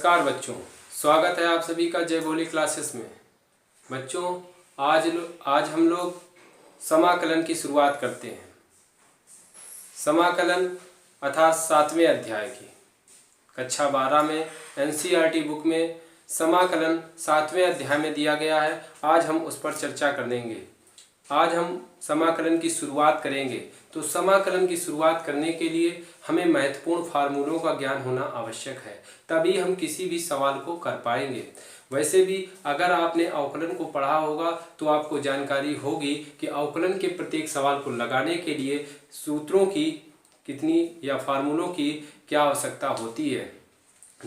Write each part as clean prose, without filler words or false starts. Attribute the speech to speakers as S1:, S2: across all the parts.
S1: नमस्कार बच्चों, स्वागत है आप सभी का जय भोली क्लासेस में। बच्चों आज हम लोग समाकलन की शुरुआत करते हैं। समाकलन अर्थात 7वें अध्याय की कक्षा 12 में एनसीईआरटी बुक में समाकलन 7वें अध्याय में दिया गया है। आज हम उस पर चर्चा करेंगे। आज हम समाकलन की शुरुआत करेंगे। तो समाकलन की शुरुआत करने के लिए हमें महत्वपूर्ण फार्मूलों का ज्ञान होना आवश्यक है, तभी हम किसी भी सवाल को कर पाएंगे। वैसे भी अगर आपने अवकलन को पढ़ा होगा तो आपको जानकारी होगी कि अवकलन के प्रत्येक सवाल को लगाने के लिए सूत्रों की कितनी या फार्मूलों की क्या आवश्यकता होती है।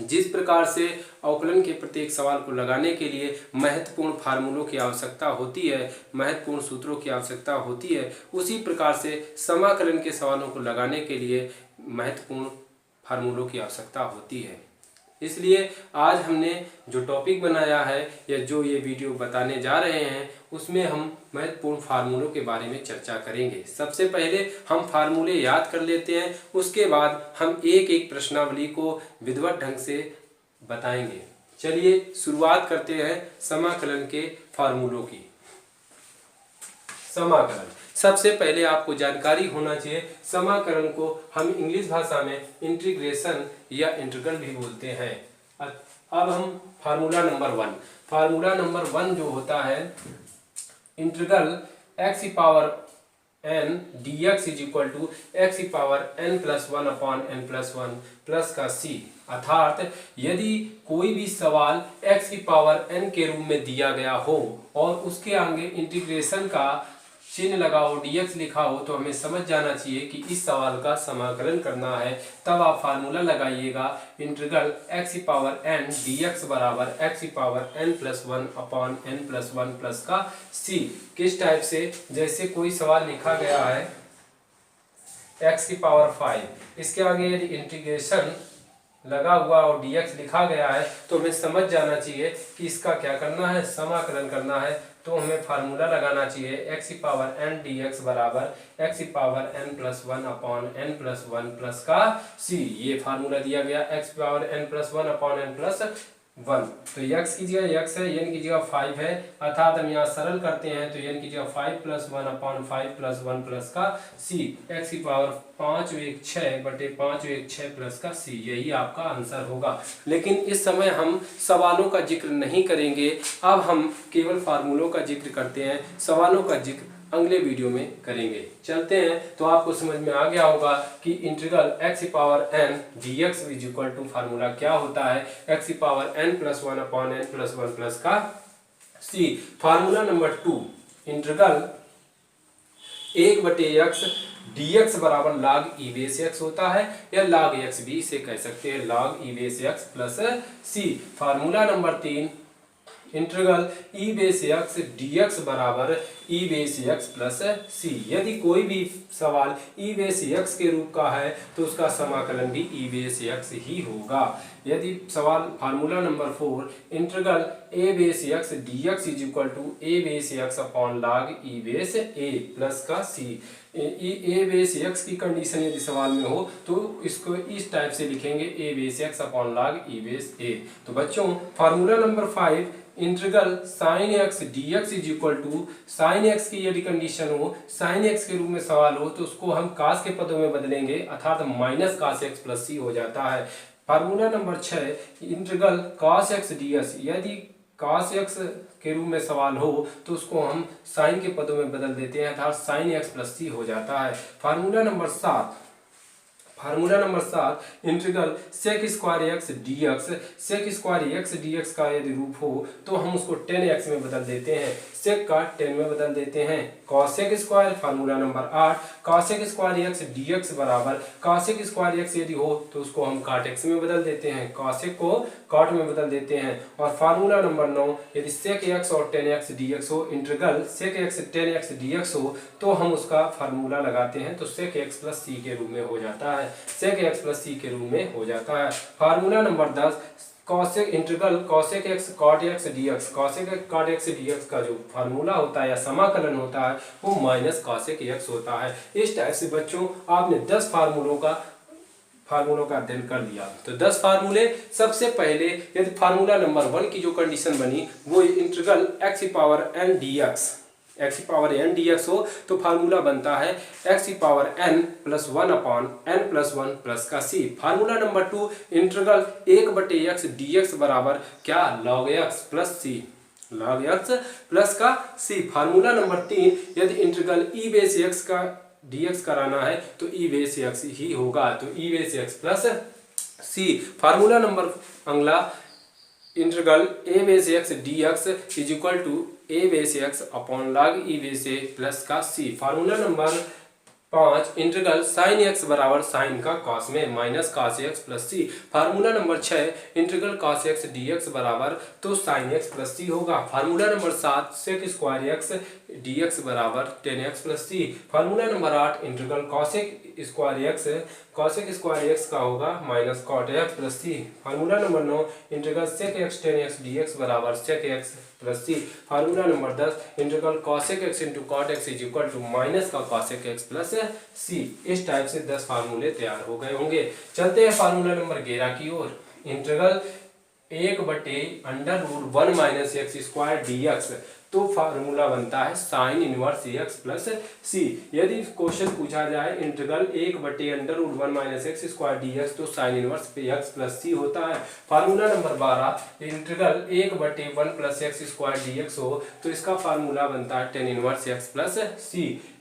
S1: जिस प्रकार से अवकलन के प्रत्येक सवाल को लगाने के लिए महत्वपूर्ण फार्मूलों की आवश्यकता होती है, महत्वपूर्ण सूत्रों की आवश्यकता होती है, उसी प्रकार से समाकलन के सवालों को लगाने के लिए महत्वपूर्ण फार्मूलों की आवश्यकता होती है। इसलिए आज हमने जो टॉपिक बनाया है या जो ये वीडियो बताने जा रहे हैं उसमें हम महत्वपूर्ण फार्मूलों के बारे में चर्चा करेंगे। सबसे पहले हम फार्मूले याद कर लेते हैं, उसके बाद हम एक एक प्रश्नावली को विधिवत ढंग से बताएंगे। चलिए शुरुआत करते हैं समाकलन के फार्मूलों की। समाकलन सबसे पहले आपको जानकारी होना चाहिए, समाकलन को हम इंग्लिश भाषा में इंटीग्रेशन या इंटीग्रल भी बोलते हैं। अब हम फार्मूला नंबर वन जो होता है integral x power n dx is equal to x power n plus 1 upon n plus 1 plus का c। अर्थात यदि कोई भी सवाल x की पावर n के रूप में दिया गया हो और उसके आगे इंटीग्रेशन का चिन्ह लगा हो, dx लिखा हो, तो हमें समझ जाना चाहिए कि इस सवाल का समाकलन करना है। तब आप फार्मूला लगाइएगा integral x power n dx बराबर x power n plus 1 upon n plus 1 plus का c। किस टाइप से, जैसे कोई सवाल लिखा गया है x की पावर 5, इसके आगे यदि इंटीग्रेशन लगा हुआ और dx लिखा गया है तो हमें समझ जाना चाहिए कि इसका क्या करना है, समाकलन करना है। तो हमें फार्मूला लगाना चाहिए x पावर n dx बराबर x power n plus 1 upon n plus 1 plus का c। ये फार्मूला दिया गया x power n plus 1 upon n plus 1। तो x की जगह x है, n की जगह 5 है, अर्थात हम यहाँ सरल करते हैं तो n की जगह 5 प्लस 1 अपॉन 5 प्लस 1 प्लस का c। x की पावर 5 1 6 बटे 5 1 6 प्लस का c, यही आपका आंसर होगा। लेकिन इस समय हम सवालों का जिक्र नहीं करेंगे, अब हम केवल फार्मूलों का जिक्र करते हैं, सवालों का जिक्र अगले वीडियो में करेंगे। चलते हैं। तो आपको समझ में आ गया होगा कि integral x power n dx is equal to formula क्या होता है, x power n plus 1 upon n plus 1 plus का c। फार्मूला नंबर 2 इंटीग्रल 1 बटे x dx बराबर log e बेस x होता है या log x भी इसे कह सकते हैं, log e base x plus c। Formula number 3 integral e base x dx बराबर e base x plus c। यदि कोई भी सवाल e बेस x के रूप का है तो उसका समाकलन भी e बेस x ही होगा। यदि सवाल formula number 4 integral a base x dx is equal to a base x upon log e base a plus का c। a बेस x की कंडीशन यदि सवाल में हो तो इसको इस टाइप से लिखेंगे a base x upon log e base a। तो बच्चों formula number 5 integral sine x dx is equal to sine x की यदि कंडीशन हो, साइन x के रूप में सवाल हो तो उसको हम कास के पदों में बदलेंगे, अर्थात minus cos x plus c हो जाता है। Formula number 6 integral cos x ds, यदि cos x के रूप में सवाल हो तो उसको हम साइन के पदों में बदल देते हैं, अर्थात साइन x प्लस c हो जाता है। Formula number 7 integral sec square x dx, sec square x dx का यदि रूप हो तो हम उसको 10x में बदल देते हैं, sec का 10 में बदल देते हैं। cosec square formula number 8 cosec square x dx बराबर cosec स्क्वायर x यदि हो तो उसको हम cot x में बदल देते हैं, cosec को cot में बदल देते हैं। और फार्मूला नंबर 9 यदि sec x और 10x dx हो, integral sec x 10x dx हो तो हम उसका फार्मूला लगाते हैं तो sec x प्लस c के रूप में हो जाता है, sec x प्लस c के रूप में हो जाता है। Formula number 10 cosec integral cosec x cot x dx, cosec x cot x dx का जो फार्मूला होता है या समाकलन होता है वो माइनस cosec x होता है। इस टाइप से बच्चों आपने 10 फार्मूलों का फार्मूलों का अध्ययन कर लिया। तो 10 फार्मूले। सबसे पहले यदि फार्मूला नंबर 1 की जो कंडीशन बनी वो integral x power n dx हो तो फार्मूला बनता है x power n plus 1 upon n plus 1 plus का c। Formula number 2 integral 1/x dx बराबर क्या, log x plus c, log x plus का c। फार्मूला नंबर 3 यदि इंटीग्रल e बेस x का dx कराना है तो e बेस x ही होगा, तो e base x plus c। Formula number अगला integral a base x dx is equal to a base x upon log e base a plus का c। Formula number 5 integral sine x बराबर sine का cos में minus cos x plus c। Formula number 6 integral cos x dx बराबर तो sine x plus c होगा। Formula number 7 sec square x dx बराबर tan x plus c। Formula number 8 integral cosec square x का होगा minus cot x plus c। Formula number 9 integral sec x tan x dx बराबर sec x plus c। Formula number 10 integral cosec x into cot x is equal to minus का cosec x plus c। इस type से 10 फार्मूले तैयार हो गए होंगे। चलते हैं फार्मूला नंबर 11 की ओर। Integral 1/√1 minus x square dx तो फार्मूला बनता है sine inverse x plus c। यदि क्वेश्चन पूछा जाए integral 1/√1 minus x square dx तो sine inverse x plus c होता है। Formula number 12 integral 1/1 plus x square dx हो तो इसका फार्मूला बनता है tan inverse x plus c।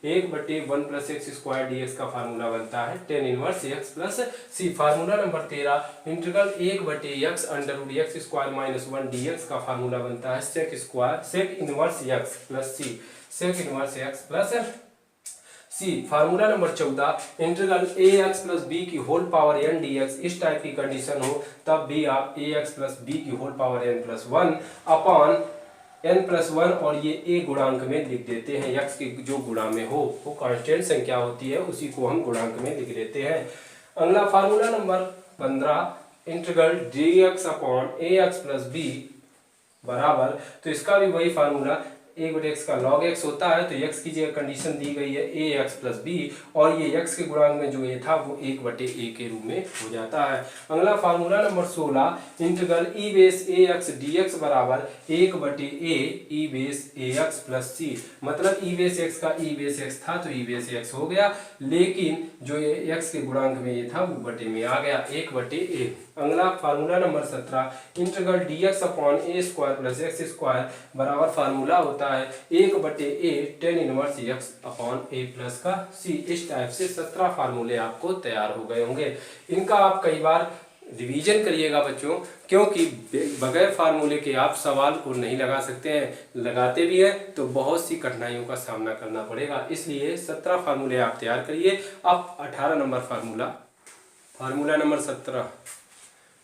S1: 1/1 plus x square dx का फार्मूला बनता है tan inverse x plus c। Formula number 13 integral 1/x under x square minus 1 dx का formula बनता है sec inverse x plus c, sec inverse x plus c। Formula number 14 integral ax plus b की whole power n dx इस type की condition हो तब भी आप ax प्लस b की whole power n plus 1 upon n plus 1 और ये a गुणांक में लिख देते हैं। x की जो गुणा में हो वो कांस्टेंट संख्या होती है उसी को हम गुणांक में लिख देते हैं। अगला formula number 15 integral dx upon ax plus b बराबर तो इसका भी वही फार्मूला 1/x का log x होता है तो x की जगह कंडीशन दी गई है ax प्लस b और ये x के गुणांक में जो ये था वो 1/a के रूप में हो जाता है। अगला formula number 16 integral e base ax dx बराबर 1/a e base ax plus c। मतलब e बेस x का e बेस x था तो e बेस x हो गया, लेकिन जो ये x के गुणांक में ये था वो बटे में आ गया 1/a। अगला formula number 17 integral dx upon a square plus x square बराबर फार्मूला होता है 1/a tan inverse x upon a plus का c। इस टाइप से 17 फार्मूले आपको तैयार हो गए होंगे। इनका आप कई बार रिवीजन करिएगा बच्चों, क्योंकि बगैर फार्मूले के आप सवाल को नहीं लगा सकते हैं, लगाते भी हैं तो बहुत सी कठिनाइयों का सामना करना पड़ेगा। इसलिए 17 फार्मूले आप तैयार करिए। अब 18 number formula number 17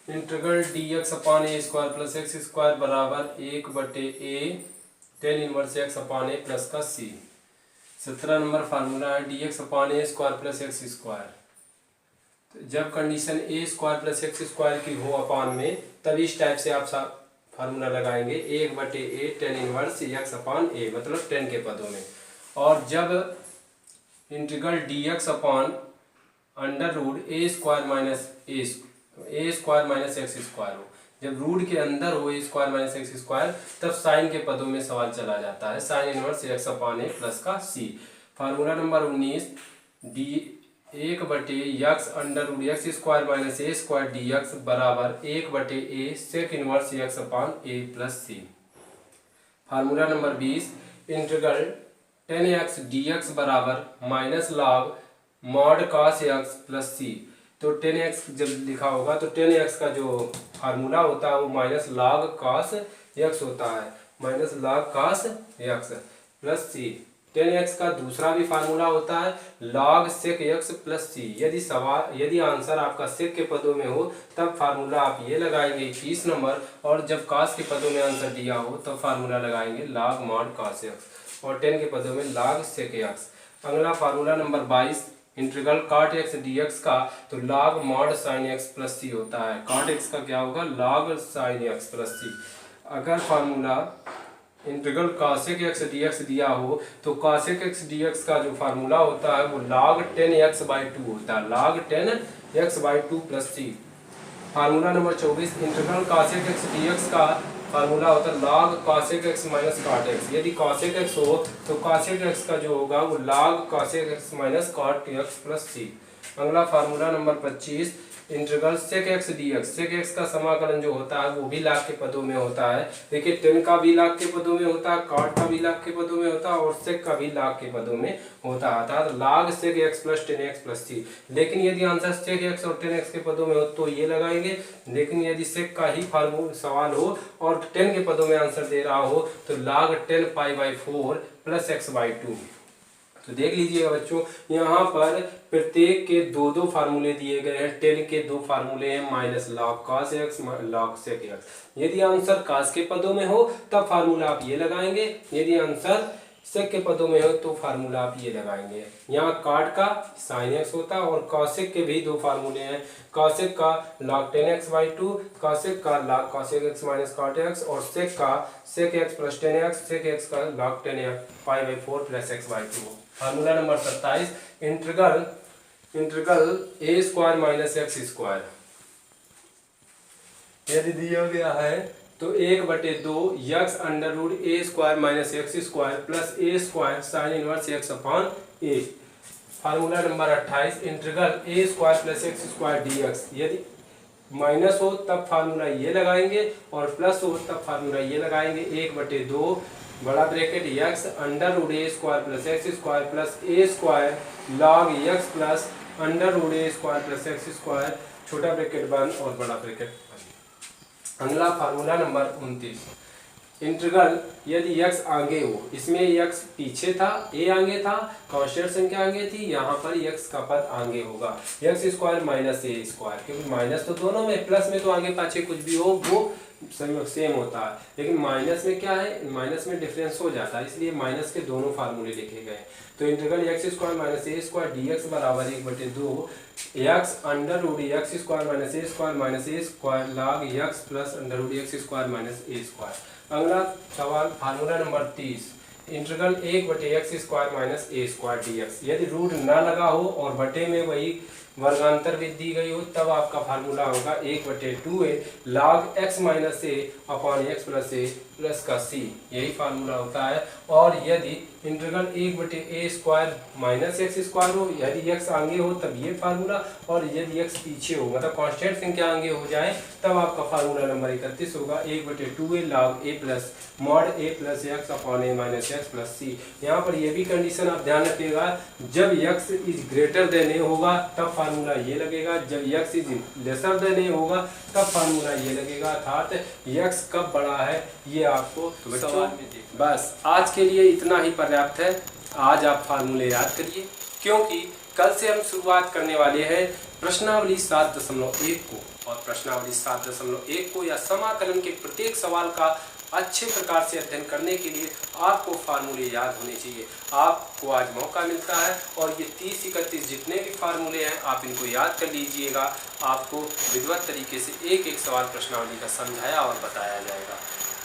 S1: integral dx upon a square plus x square बराबर 1/a tan inverse x upon a plus का c। 17 नंबर फार्मूला है dx upon a square plus x square. तो जब condition a square plus x square की हो upon में तब इस टाइप से आप फार्मूला लगाएंगे 1/a tan inverse x upon a मतलब 10 के पदों में। और जब integral dx upon under root a square minus a square minus x square हो, जब रूट के अंदर हो a square minus x square तब साइन के पदों में सवाल चला जाता है sine inverse x upon a plus का c। Formula number 19 d 1/x under root x square minus a square dx बराबर 1/a sec inverse x upon a plus c। Formula number 20 integral 10x dx बराबर minus log mod cos x plus c। तो 10x जब लिखा होगा तो 10x का जो formula होता है वो माइनस लॉग cos x होता है, minus log cos x plus c। 10x का दूसरा भी फार्मूला होता है log sec x plus c। यदि आंसर आपका sec के पदों में हो तब फार्मूला आप ये लगाएंगे 21 नंबर, और जब cos के पदों में आंसर दिया हो तब फार्मूला लगाएंगे log mod cos x, और 10 के पदों में log sec x। अगला formula number 22 integral cot x dx का तो log mod sin x plus c होता है। cot x का क्या होगा log sin x plus c। अगर formula integral cosec x dx दिया हो तो cosec x dx का जो फार्मूला होता है वो log 10x/2 होता है, log 10x/2 plus c। Formula number 24 integral cosec x dx का फार्मूला होता है log cosec x minus cot x। यदि cosec x हो तो cosec x का जो होगा वो log cosec x minus cot x plus c। अगला formula number 25 integral sec x dx, sec x का समाकलन जो होता है वो भी लाख के पदों में होता है। देखिए tan का भी लाख के पदों में होता है, cot का भी लाख के पदों में होता है और sec का भी लाख के पदों में होता है, अर्थात log sec x plus tan x plus c। लेकिन यदि आंसर sec x और tan x के पदों में हो तो ये लगाएंगे, लेकिन यदि sec का ही फार्मूला सवाल हो और tan के पदों में आंसर दे रहा हो तो log 10 π/4 प्लस x/2। तो देख लीजिएगा बच्चों, यहाँ पर प्रत्येक के दो दो फार्मूले दिए गए हैं। 10 के दो फार्मूले हैं minus log cos x log sec x। यदि आंसर cos के पदों में हो तब फार्मूला आप ये लगाएंगे, यदि आंसर sec के पदों में हो तो फार्मूला आप ये लगाएंगे। यहाँ cot का sin x होता है और cosec के भी दो फार्मूले हैं, cosec का log 10x/2, cosec का log cosec x minus cot x और sec का sec x plus 10x, sec x का log 10x π/4 plus x/2। Formula number 27 integral a square minus x square यदि दिया गया है तो 1/2 x under root a square minus x square plus a square sine inverse x upon a। Formula number 28 integral a square plus x square dx, यदि minus हो तब formula ये लगाएंगे और प्लस हो तब फार्मूला ये लगाएंगे। 1/2 बड़ा bracket x under root a square plus x square plus a square log x plus under root a square plus x square, छोटा ब्रैकेट बंद और बड़ा ब्रैकेट बंद। अगला फार्मूला नंबर 29 इंटीग्रल यदि x आगे हो, इसमें x पीछे था, a आगे था, कांस्टेंट संख्या आगे थी, यहाँ पर x का पद आगे होगा x square minus a square, क्योंकि माइनस तो दोनों में, प्लस में तो आगे पाछे कुछ भी हो वो सेम होता है, लेकिन माइनस में क्या है, माइनस में डिफरेंस हो जाता है, इसलिए माइनस के दोनों फार्मूले लिखे गए। तो integral x square minus a square dx बराबर 1/2 x under root x square minus a square minus a square log x plus under root x square minus a square. अगला सवाल formula number 30 integral 1/x square minus a square dx, यदि root ना लगा हो और बटे में वही वर्गांतर भी दी गई हो तब आपका फार्मूला होगा 1/2a log x minus a upon x plus a plus का c, यही फार्मूला होता है। और यदि integral 1/a square minus x square हो, यदि x आगे हो तब ये फार्मूला, और यदि x पीछे हो मतलब कांस्टेंट संख्या आगे हो जाए तब आपका फार्मूला नंबर 31 होगा 1/2a log a plus mod a plus x upon a minus x plus c। यहाँ पर यह भी कंडीशन आप ध्यान रखिएगा, जब x is greater than a होगा तब फार्मूला ये लगेगा, जब x is lesser than a होगा तब फार्मूला ये लगेगा, अर्थात x कब बड़ा है ये आपको सवाल में देखना। बस आज के लिए इतना ही पर्याप्त है। आज आप फार्मूले याद करिए, क्योंकि कल से हम शुरुआत करने वाले हैं प्रश्नावली 7.1 को, और प्रश्नावली 7.1 को या समाकलन के प्रत्येक सवाल का अच्छे प्रकार से अध्ययन करने के लिए आपको फार्मूले याद होने चाहिए। आपको आज मौका मिलता है और ये 30-31 जितने भी फार्मूले हैं आप इनको याद कर लीजिएगा। आपको विधिवत तरीके से एक एक सवाल प्रश्नावली का समझाया और बताया जाएगा।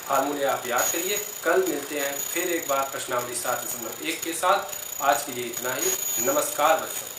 S1: फार्मूले आप याद करिए। कल मिलते हैं फिर एक बार प्रश्नावली 7.1 के साथ। आज के लिए इतना ही। नमस्कार बच्चों।